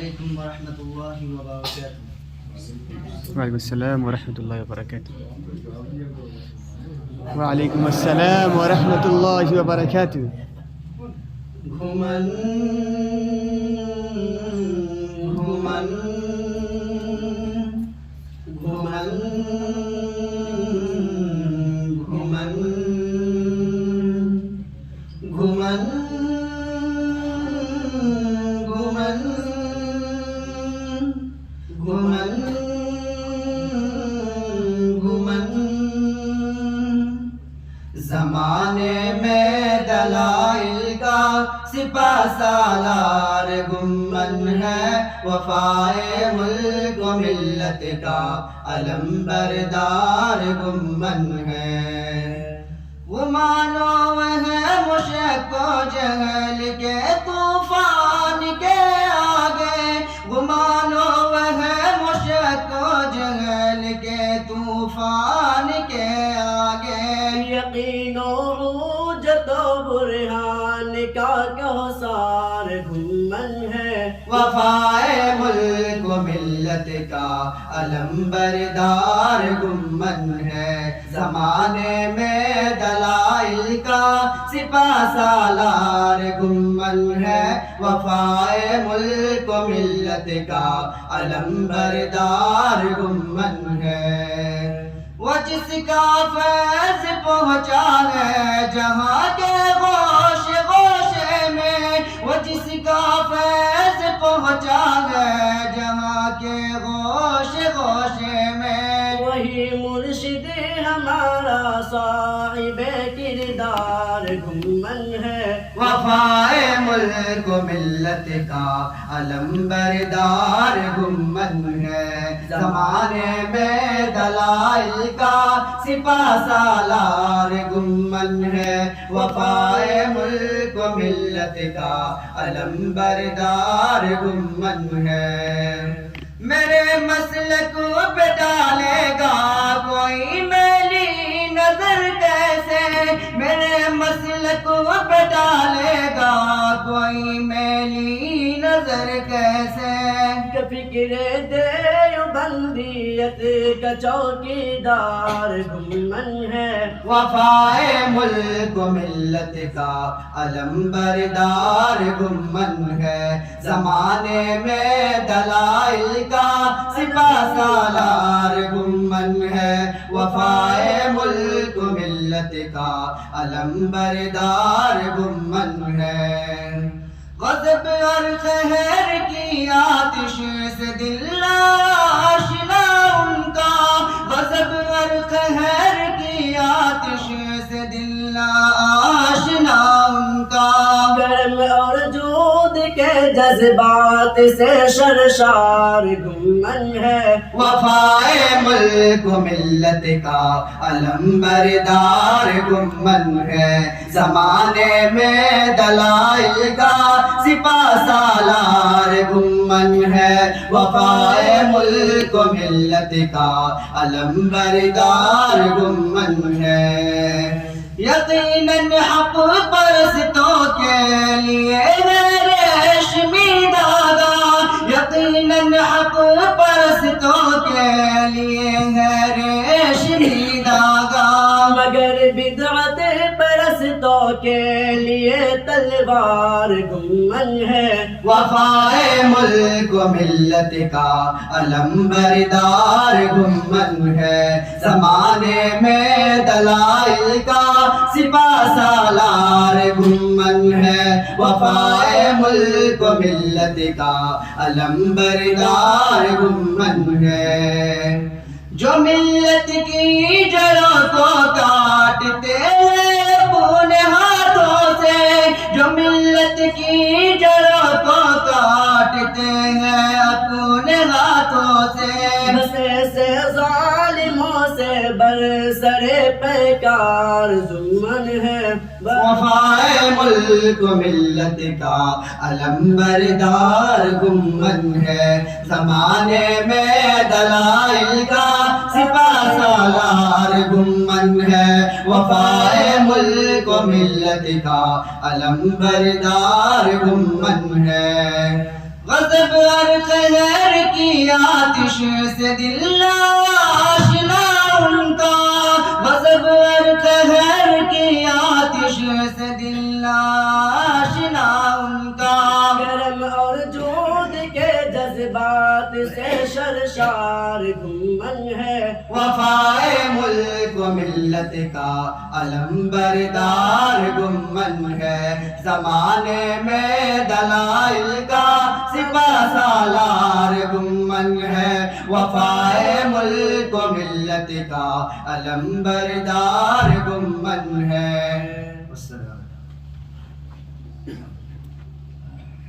علیکم ورحمۃ اللہ وبرکاتہ. وعلیکم السلام ورحمۃ اللہ وبرکاتہ. وعلیکم السلام ورحمۃ اللہ وبرکاتہ. گھومن گھومن گھومن گھومن گھومن گھومن گھومن گھومن زمانے میں دلائل کا سپہ سالار گمن ہے، وفائے ملک و ملت کا علم بردار گمن ہے. گمانو ہے مشک و جہل کے طوفان کے آگے، گمانو ہے مشک و جہل کے طوفان کے آگے. یقین و حجت و برہان کا کوثر گمن ہے، وفائے ملک و ملت کا علم بردار گمن ہے. زمانے میں دلائل کا سپہ سالار گمن ہے، وفائے ملک و ملت کا علم بردار گمن ہے. وہ جس کا فیض پہنچا ہے جہاں کے گوشے گوشے میں، وہ جس کا فیض پہنچا ہے جہاں کے گوشے گوشے میں، وہی مرشد ہمارا صاحب کردار گمن ہے. وفائے ملک و ملت کا علم بردار گمن ہے. زمانے میں دلائل کا سپہ سالار گمن ہے، وفائے ملک و ملت کا علم بردار گمن ہے. میرے مسلک پہ ڈالے گا کوئی میلی نظر کیسے، میرے مسلک پہ ڈالے گا کوئی میلی نظر کیسے. فکر دیوبندیت کا چوکیدار گمن ہے، وفائے ملک و ملت کا علم بردار گمن ہے. زمانے میں دلائل کا سپہ سالار گمن ہے، وفائے ملک و ملت کا علم بردار گمن ہے. غضب اور قہر کی آتش سے دل آشنا ان کا، غضب اور قہر کی آتش سے دل آشنا ان کا. کرم اور جود کے جذبات سے شرشار گمن ہے، وفائے ملک و ملت کا علم بردار گمن ہے. زمانے میں دلائل کا سپہ سالار گمن ہے، وفائے ملک و ملت کا علم بردار گمن ہے. یقیناً حق پرستوں کے لیے ہے ریشمی داغا، یقیناً حق پرستوں کے لیے ہے ریشمی داغا. مگر بدعت پرستوں کے لیے تلوار گمن ہے، وفائے ملک و ملت کا علم بردار گمن ہے. زمانے میں دلائل کا سپہ سالار گمن ہے، وفائے ملک و ملت کا علم بردار گمن ہے. جو ملت کی جڑوں کو کاٹتے ہیں اپنے ہاتھوں سے، جو ملت کی جڑوں کو کاٹتے ہیں اپنے ہاتھوں سے، بس ایسے ظالموں سے برسر پیکار ظلمن ہے. وفائے ملک و ملت کا علم بردار گمن ہے. زمانے میں دلائل کا سپہ سالار گمن ہے، وفائے ملک و ملت کا علم بردار گمن ہے. غضب اور قہر کی آتش سے دل آشنا ان کا، غضب اور قہر کی آتش سے دل آشنا ان کا، کرم اور جود کے جذبات سے سرشار گمن ہے، وفائے ملک و ملت کا علم بردار گمن ہے، زمانے میں دلائل کا سپہ سالار گمن ہے، وفائے ملک و ملت کا علم بردار گمن ہے۔